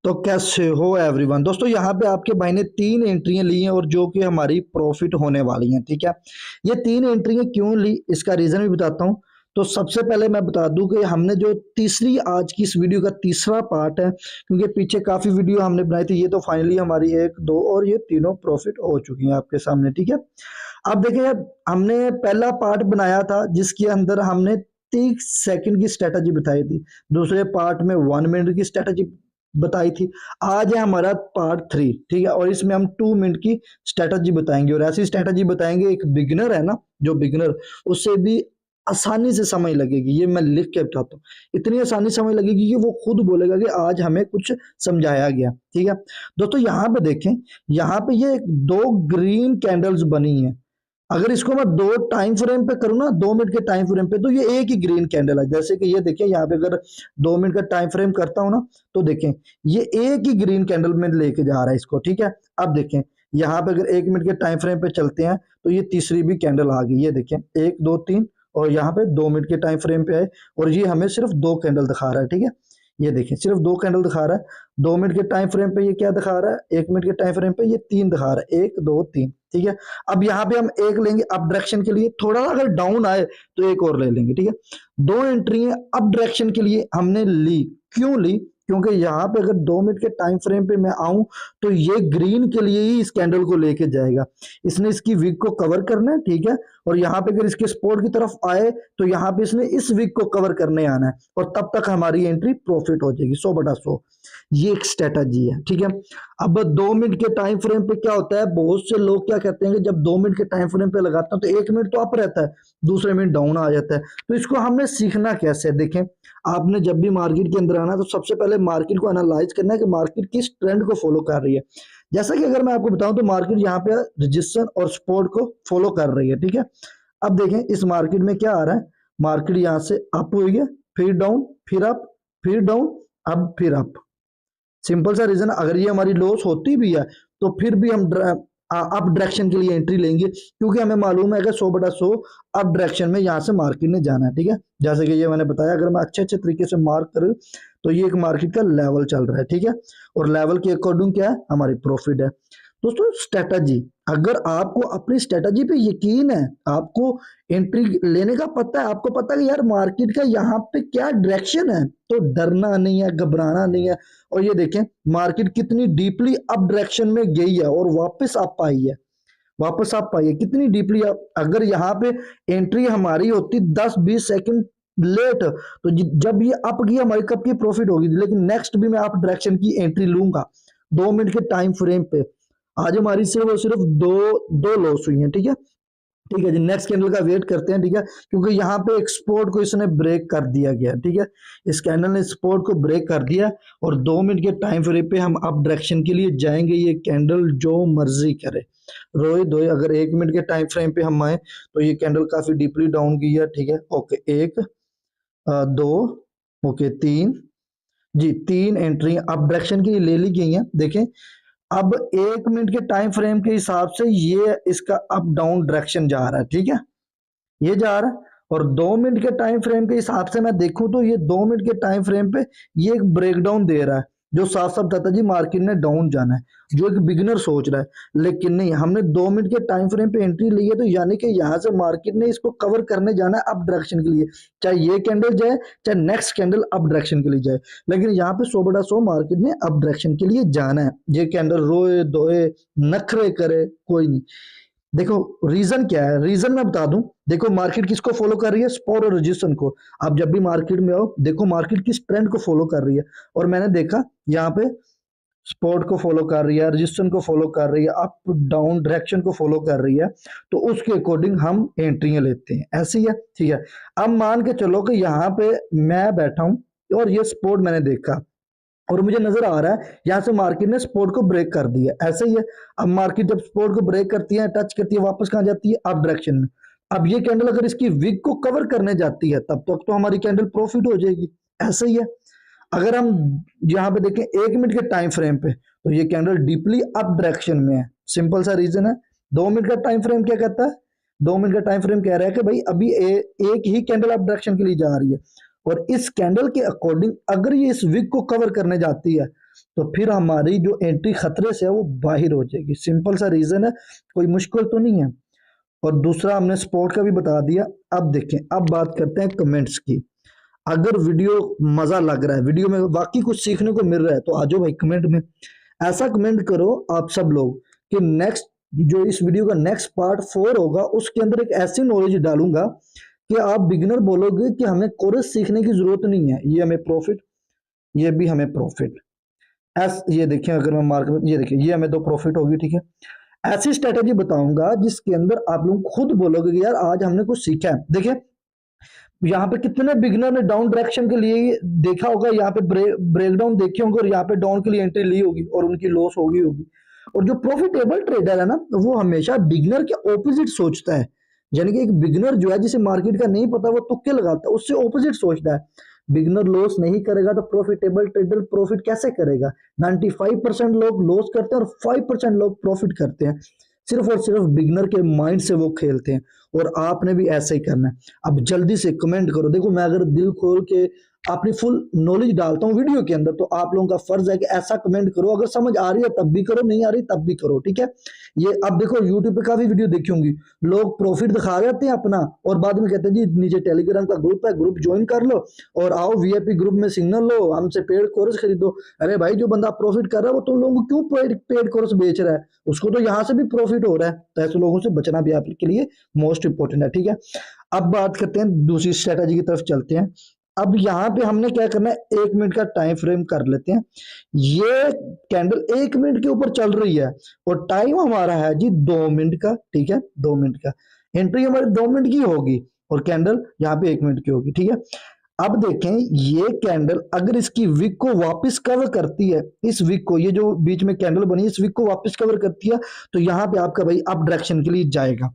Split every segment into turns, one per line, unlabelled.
तो कैसे हो एवरीवन। दोस्तों यहाँ पे आपके भाई ने तीन एंट्रियां ली हैं और जो कि हमारी प्रॉफिट होने वाली हैं। ठीक है, ये तीन एंट्रियां क्यों ली इसका रीजन भी बताता हूँ। तो सबसे पहले मैं बता दूं कि हमने जो तीसरी आज की इस वीडियो का तीसरा पार्ट है, क्योंकि पीछे काफी वीडियो हमने बनाई थी, ये तो फाइनली हमारी एक दो और ये तीनों प्रॉफिट हो चुकी हैं आपके सामने। ठीक है, अब देखिए, हमने पहला पार्ट बनाया था जिसके अंदर हमने 30 सेकंड की स्ट्रेटजी बताई थी, दूसरे पार्ट में 1 मिनट की स्ट्रेटजी बताई थी। आज है हमारा पार्ट 3। ठीक है, और इसमें हम 2 मिनट की स्ट्रेटजी बताएंगे और ऐसी स्ट्रेटजी बताएंगे एक बिगिनर है ना, जो बिगिनर, उससे भी आसानी से समझ लगेगी। ये मैं लिख के बताता हूँ, इतनी आसानी समझ लगेगी कि वो खुद बोलेगा कि आज हमें कुछ समझाया गया। ठीक है दोस्तों, यहाँ पे देखें, यहाँ पे ये दो ग्रीन कैंडल्स बनी है। अगर इसको मैं दो टाइम फ्रेम पे करूँ ना, 2 मिनट के टाइम फ्रेम पे, तो ये एक ही ग्रीन कैंडल है। जैसे कि ये देखिए, यहाँ पे अगर 2 मिनट का टाइम फ्रेम करता हूँ ना, तो देखें ये एक ही ग्रीन कैंडल में लेके जा रहा है इसको। ठीक है, अब देखें यहाँ पे अगर 1 मिनट के टाइम फ्रेम पे चलते हैं तो ये तीसरी भी कैंडल आ गई। ये देखें, 1 2 3, और यहाँ पे 2 मिनट के टाइम फ्रेम पे है और ये हमें सिर्फ दो कैंडल दिखा रहा है। ठीक है, ये देखिए सिर्फ दो कैंडल दिखा रहा है। 2 मिनट के टाइम फ्रेम पे ये क्या दिखा रहा है, 1 मिनट के टाइम फ्रेम पे ये तीन दिखा रहा है, 1 2 3। ठीक है, अब यहाँ पे हम एक लेंगे अप डायरेक्शन के लिए, थोड़ा अगर डाउन आए तो एक और ले लेंगे। ठीक है, दो एंट्री अप डायरेक्शन के लिए हमने ली। क्यों ली? क्योंकि यहाँ पे अगर 2 मिनट के टाइम फ्रेम पे मैं आऊं तो ये ग्रीन के लिए ही इस कैंडल को लेके जाएगा। इसने इसकी विक को कवर करना है। ठीक है, और यहाँ पे अगर इसके सपोर्ट की तरफ आए तो यहाँ पे इसने इस विक को कवर करने आना है और तब तक हमारी एंट्री प्रॉफिट हो जाएगी 100/100। ये एक स्ट्रेटजी है। ठीक है, अब 2 मिनट के टाइम फ्रेम पे क्या होता है, बहुत से लोग क्या कहते हैं कि जब 2 मिनट के टाइम फ्रेम पे लगाता हूं तो 1 मिनट तो अप रहता है, दूसरे मिनट डाउन आ जाता है। तो इसको हमने सीखना कैसे है, देखें, आपने जब भी मार्केट के अंदर आना तो सबसे पहले मार्केट को एनालाइज करना है कि मार्केट किस ट्रेंड को फॉलो कर रही है। जैसा कि अगर मैं आपको बताऊं तो मार्केट यहाँ पे रजिस्टेंस और सपोर्ट को फॉलो कर रही है। ठीक है, अब देखें इस मार्केट में क्या आ रहा है, मार्केट यहाँ से अप हुई है, फिर डाउन, फिर अप, फिर डाउन, अब फिर अप। सिंपल सा रीजन, अगर ये हमारी लॉस होती भी है तो फिर भी हम अप डायरेक्शन के लिए एंट्री लेंगे, क्योंकि हमें मालूम है कि 100/100 अप डायरेक्शन में यहाँ से मार्केट ने जाना है। ठीक है, जैसे कि ये मैंने बताया, अगर मैं अच्छे अच्छे तरीके से मार्क करूँ तो ये एक मार्केट का लेवल चल रहा है। ठीक है, और लेवल के अकॉर्डिंग क्या है, हमारी प्रॉफिट है। दोस्तों स्ट्रेटजी, अगर आपको अपनी स्ट्रेटजी पे यकीन है, आपको एंट्री लेने का पता है, आपको पता है कि यार मार्केट का यहाँ पे क्या डायरेक्शन है, तो डरना नहीं है, घबराना नहीं है। और ये देखें मार्केट कितनी डीपली अप डायरेक्शन में गई है और वापस अप आई है, वापस अप आई है कितनी डीपली। अगर यहाँ पे एंट्री हमारी होती 10 20 सेकंड लेट, तो जब ये अप गई हमारी कब की प्रॉफिट होगी। लेकिन नेक्स्ट भी मैं अप डायरेक्शन की एंट्री लूंगा 2 मिनट के टाइम फ्रेम पे। आज हमारी सिर्फ और सिर्फ दो दो लॉस हुई है। ठीक है, ठीक है जी, नेक्स्ट कैंडल का वेट करते हैं। ठीक है, क्योंकि यहाँ पे एक सपोर्ट को इसने ब्रेक कर दिया गया। ठीक है, इस कैंडल ने सपोर्ट को ब्रेक कर दिया और 2 मिनट के टाइम फ्रेम पे हम अप डायरेक्शन के लिए जाएंगे। ये कैंडल जो मर्जी करे, रोए धोए, अगर 1 मिनट के टाइम फ्रेम पे हम आए तो ये कैंडल काफी डीपली डाउन गई है। ठीक है, ओके, एक, दो, ओके, तीन, जी तीन एंट्री अप डायरेक्शन के लिए ले ली गई हैं। देखें, अब 1 मिनट के टाइम फ्रेम के हिसाब से ये इसका अप डाउन डायरेक्शन जा रहा है। ठीक है, ये जा रहा है, और 2 मिनट के टाइम फ्रेम के हिसाब से मैं देखूं तो ये 2 मिनट के टाइम फ्रेम पे ये एक ब्रेकडाउन दे रहा है, जो साफ साफ बताता है जी मार्केट ने डाउन जाना है, जो एक बिगिनर सोच रहा है। लेकिन नहीं, हमने 2 मिनट के टाइम फ्रेम पे एंट्री ली है, तो यानी कि यहाँ से मार्केट ने इसको कवर करने जाना है अप डायरेक्शन के लिए, चाहे ये कैंडल जाए चाहे नेक्स्ट कैंडल अप डायरेक्शन के लिए जाए। लेकिन यहाँ पे 100/100 मार्केट ने अप डायरेक्शन के लिए जाना है। ये कैंडल रोए धोए नखरे करे कोई नहीं। देखो रीजन क्या है, रीजन मैं बता दूं। देखो मार्केट किसको फॉलो कर रही है, सपोर्ट और रेजिस्टेंस को। आप जब भी मार्केट में आओ देखो मार्केट किस ट्रेंड को फॉलो कर रही है, और मैंने देखा यहाँ पे सपोर्ट को फॉलो कर रही है, रेजिस्टेंस को फॉलो कर रही है, अप डाउन डायरेक्शन को फॉलो कर रही है, तो उसके अकॉर्डिंग हम एंट्रियां लेते हैं। ऐसी है, ठीक है। अब मान के चलो कि यहाँ पे मैं बैठा हूं और ये सपोर्ट मैंने देखा और मुझे नजर आ रहा है यहाँ से मार्केट ने सपोर्ट को ब्रेक कर दिया, ऐसे ही है। अब मार्केट जब सपोर्ट को ब्रेक करती है, टच करती है, वापस कहाँ जाती है, अप डायरेक्शन में। अब ये कैंडल अगर इसकी विक को कवर करने जाती है तब तक तो हमारी कैंडल प्रॉफिट हो जाएगी, ऐसे ही है। अगर हम यहाँ पे देखें 1 मिनट के टाइम फ्रेम पे, तो ये कैंडल डीपली अप डायरेक्शन में है। सिंपल सा रीजन है। 2 मिनट का टाइम फ्रेम क्या कहता है, 2 मिनट का टाइम फ्रेम कह रहा है कि भाई अभी एक ही कैंडल अप डायरेक्शन के लिए जा रही है, और इस कैंडल के अकॉर्डिंग अगर ये इस विक को कवर करने जाती है तो फिर हमारी जो एंट्री खतरे से है वो बाहर हो जाएगी। सिंपल सा रीजन है, कोई मुश्किल तो नहीं है। और दूसरा हमने सपोर्ट का भी बता दिया। अब देखें, अब बात करते हैं कमेंट्स की। अगर वीडियो मजा लग रहा है, वीडियो में वाकई कुछ सीखने को मिल रहा है, तो आ जाओ भाई कमेंट में ऐसा कमेंट करो आप सब लोग कि नेक्स्ट जो इस वीडियो का नेक्स्ट पार्ट 4 होगा उसके अंदर एक ऐसी नॉलेज डालूंगा कि आप बिगिनर बोलोगे कि हमें कोर्स सीखने की जरूरत नहीं है, ये हमें प्रॉफिट, ये भी हमें प्रॉफिट। ये देखिए, अगर मैं मार्क, ये देखिए, ये हमें 2 प्रॉफिट होगी, ठीक है। ऐसी स्ट्रेटेजी बताऊंगा जिसके अंदर आप लोग खुद बोलोगे कि यार आज हमने कुछ सीखा है। देखिए यहाँ पे कितने बिगनर ने डाउन डायरेक्शन के लिए देखा होगा, यहाँ पे ब्रेकडाउन देखे होंगे और यहाँ पे डाउन के लिए एंट्री ली होगी और उनकी लॉस होगी। और जो प्रॉफिटेबल ट्रेडर है ना, वो हमेशा बिगनर के ऑपोजिट सोचता है। यानी कि एक बिगनर जो है, जिसे मार्केट का नहीं पता, वो तुक्के लगाता है, उससे ऑपोजिट सोचता है। बिगनर लॉस नहीं करेगा तो प्रॉफिटेबल ट्रेडर प्रॉफिट कैसे करेगा? 95% लोग लॉस करते हैं और 5% लोग प्रॉफिट करते हैं। सिर्फ और सिर्फ बिगनर के माइंड से वो खेलते हैं, और आपने भी ऐसा ही करना है। अब जल्दी से कमेंट करो। देखो, मैं अगर दिल खोल के अपनी फुल नॉलेज डालता हूँ वीडियो के अंदर, तो आप लोगों का फर्ज है कि ऐसा कमेंट करो। अगर समझ आ रही है तब भी करो, नहीं आ रही तब भी करो, ठीक है। ये अब देखो, यूट्यूब पे काफी वीडियो देखी होंगी, लोग प्रॉफिट दिखा जाते हैं अपना और बाद में कहते हैं जी नीचे टेलीग्राम का ग्रुप है, ग्रुप ज्वाइन कर लो और आओ वीआईपी ग्रुप में सिग्नल लो, हमसे पेड कोर्स खरीदो। अरे भाई, जो बंदा प्रॉफिट कर रहा है वो तुम लोगों को क्यों पेड कोर्स बेच रहा है? उसको तो यहाँ से भी प्रॉफिट हो रहा है। तो ऐसे लोगों से बचना भी आपके लिए मोस्ट इंपॉर्टेंट है, ठीक है। अब बात करते हैं दूसरी स्ट्रेटेजी की तरफ चलते हैं। अब यहाँ पे हमने क्या करना है, 1 मिनट का टाइम फ्रेम कर लेते हैं। ये कैंडल 1 मिनट के ऊपर चल रही है और टाइम हमारा है जी 2 मिनट का, ठीक है। 2 मिनट का एंट्री हमारी 2 मिनट की होगी और कैंडल यहाँ पे 1 मिनट की होगी, ठीक है। अब देखें, ये कैंडल अगर इसकी विक को वापस कवर करती है, इस विक को, ये जो बीच में कैंडल बनी है, इस विक को वापस कवर करती है, तो यहाँ पे आपका भाई अप डायरेक्शन के लिए जाएगा,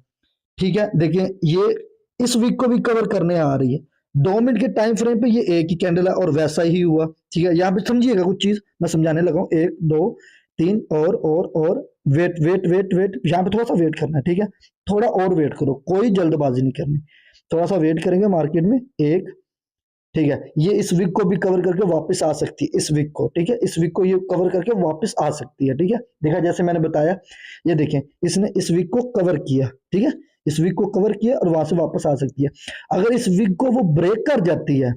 ठीक है। देखिए, ये इस विक को भी कवर करने आ रही है। 2 मिनट के टाइम फ्रेम पे ये एक ही कैंडल है और वैसा ही हुआ, ठीक है। यहाँ पे समझिएगा कुछ चीज मैं समझाने लगा हूँ। 1 2 3 और वेट वेट वेट वेट, यहाँ पे थोड़ा सा वेट करना है, ठीक है। थोड़ा और वेट करो, कोई जल्दबाजी नहीं करनी, थोड़ा सा वेट करेंगे मार्केट में। एक, ठीक है, ये इस वीक को भी कवर करके वापस आ सकती है, इस वीक को, ठीक है, इस वीक को ये कवर करके वापस आ सकती है, ठीक है। देखा, जैसे मैंने बताया, ये देखें, इसने इस वीक को कवर किया, ठीक है, इस वीक को कवर किया और वहां से वापस आ सकती है। अगर इस वीक को वो ब्रेक कर जाती है,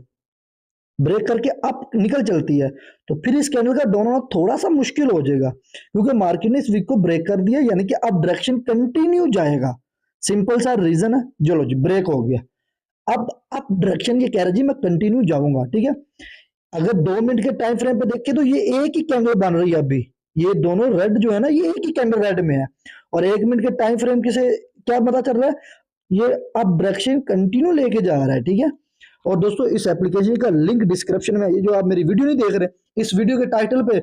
ब्रेक करके अप निकल चलती है, तो फिर इस कैंडल का डाउन होना थोड़ा सा मुश्किल हो जाएगा, क्योंकि मार्केट ने इस वीक को ब्रेक कर दिया, यानी कि अब डायरेक्शन कंटिन्यू जाएगा। सिंपल सा रीजन है, चलो जी, ब्रेक हो गया। अब डायरेक्शन ये कह रहा जी मैं कंटिन्यू जाऊंगा, ठीक है। अगर 2 मिनट के टाइम फ्रेम पे देखें तो ये एक ही कैंडल बन रही है अभी, ये दोनों रेड जो है ना, ये एक ही कैंडल रेड में है। और 1 मिनट के टाइम फ्रेम के से क्या पता चल रहा है, ये अब डायरेक्शन कंटिन्यू लेके जा रहा है, ठीक है। और दोस्तों, इस एप्लीकेशन का लिंक डिस्क्रिप्शन में, ये जो आप मेरी वीडियो नहीं देख रहे, इस वीडियो के टाइटल पे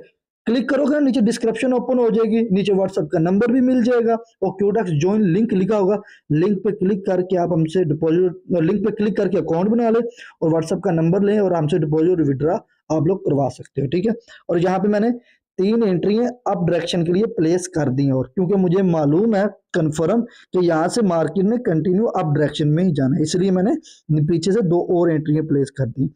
क्लिक करोगे ना, नीचे डिस्क्रिप्शन ओपन हो जाएगी, नीचे व्हाट्सएप का नंबर भी मिल जाएगा और क्यूडेक्स ज्वाइन लिंक लिखा होगा। लिंक पे क्लिक करके आप हमसे डिपॉजिट, लिंक पे क्लिक करके अकाउंट बना ले और व्हाट्सएप का नंबर लें और हमसे डिपॉजिट विड्रा आप लोग करवा सकते हो, ठीक है। और यहाँ पे मैंने 3 एंट्री अप डायरेक्शन के लिए प्लेस कर दी है, और क्योंकि मुझे मालूम है कंफर्म कि यहाँ से मार्केट ने कंटिन्यू अप डायरेक्शन में ही जाना है, इसलिए मैंने पीछे से 2 और एंट्री प्लेस कर दी।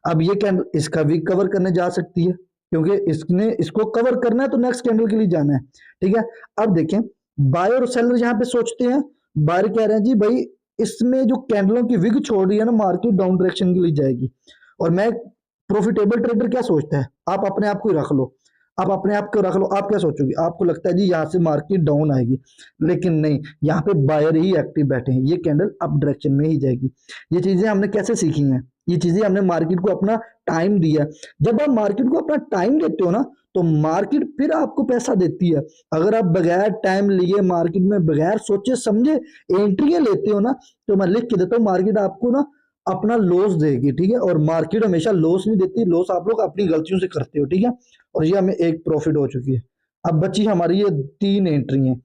अब ये कैंडल इसका वीक कवर करने जा सकती है, क्योंकि इसने इसको कवर करना है तो नेक्स्ट कैंडल के लिए जाना है, ठीक है। अब देखें, बायर और सेलर यहाँ पे सोचते हैं, बायर कह रहे हैं जी भाई इसमें जो कैंडलों की विग छोड़ रही है ना, मार्केट डाउन डायरेक्शन के लिए जाएगी। और मैं प्रॉफिटेबल ट्रेडर क्या सोचता है, आप अपने आप को ही रख लो, आप अपने आप को रख लो, आप क्या सोचोगे, आपको लगता है जी यहाँ से मार्केट डाउन आएगी, लेकिन नहीं, यहाँ पे बायर ही एक्टिव बैठे हैं, ये कैंडल अप डायरेक्शन में ही जाएगी। ये चीजें हमने कैसे सीखी हैं, ये चीजें हमने मार्केट को अपना टाइम दिया। जब आप मार्केट को अपना टाइम देते हो ना, तो मार्केट फिर आपको पैसा देती है। अगर आप बगैर टाइम लिए मार्केट में बगैर सोचे समझे एंट्रियां लेते हो ना, तो मैं लिख के देता हूँ, मार्केट आपको ना अपना लॉस देगी, ठीक है। और मार्केट हमेशा लॉस नहीं देती, लॉस आप लोग अपनी गलतियों से करते हो, ठीक है। और ये हमें एक प्रॉफिट हो चुकी है। अब बची हमारी ये 3 एंट्री हैं,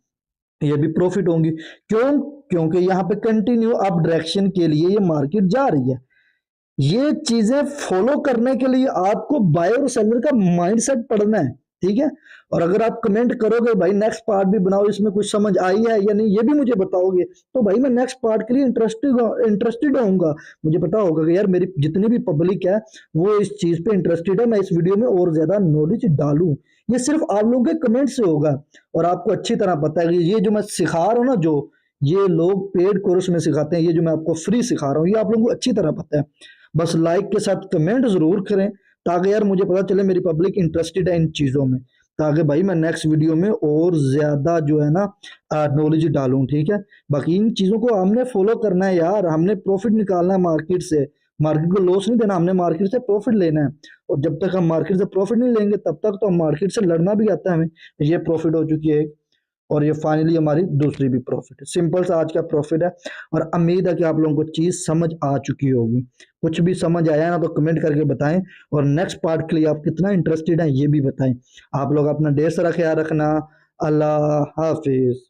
ये भी प्रॉफिट होंगी। क्यों? क्योंकि यहाँ पे कंटिन्यू अप डायरेक्शन के लिए ये मार्केट जा रही है। ये चीजें फॉलो करने के लिए आपको बायर और सेलर का माइंडसेट पढ़ना है। ठीक है। और अगर आप कमेंट करोगे भाई नेक्स्ट पार्ट भी बनाओ, इसमें कुछ समझ आई है या नहीं ये भी मुझे बताओगे, तो भाई मैं नेक्स्ट पार्ट के लिए इंटरेस्टेड होऊंगा। मुझे पता होगा कि यार मेरी जितनी भी पब्लिक है वो इस चीज पे इंटरेस्टेड है, मैं इस वीडियो में और ज्यादा नॉलेज डालूं। ये सिर्फ आप लोगों के कमेंट से होगा। और आपको अच्छी तरह पता है कि ये जो मैं सिखा रहा हूँ ना, जो ये लोग पेड कोर्स में सिखाते हैं, ये जो मैं आपको फ्री सिखा रहा हूँ, ये आप लोगों को अच्छी तरह पता है। बस लाइक के साथ कमेंट जरूर करें, ताकि यार मुझे पता चले मेरी पब्लिक इंटरेस्टेड है इन चीज़ों में, ताकि भाई मैं नेक्स्ट वीडियो में और ज़्यादा जो है ना नॉलेज डालूं, ठीक है। बाकी इन चीज़ों को हमने फॉलो करना है यार, हमने प्रॉफिट निकालना है मार्केट से, मार्केट को लॉस नहीं देना, हमने मार्केट से प्रॉफिट लेना है। और जब तक हम मार्केट से प्रॉफिट नहीं लेंगे तब तक तो हम मार्केट से लड़ना भी आता है हमें। ये प्रॉफिट हो चुकी है एक, और ये फाइनली हमारी दूसरी भी प्रॉफिट है। सिंपल सा आज का प्रॉफिट है। और उम्मीद है कि आप लोगों को चीज़ समझ आ चुकी होगी। कुछ भी समझ आया ना तो कमेंट करके बताएं, और नेक्स्ट पार्ट के लिए आप कितना इंटरेस्टेड हैं ये भी बताएं। आप लोग अपना ढेर सारा ख्याल रखना। अल्लाह हाफिज।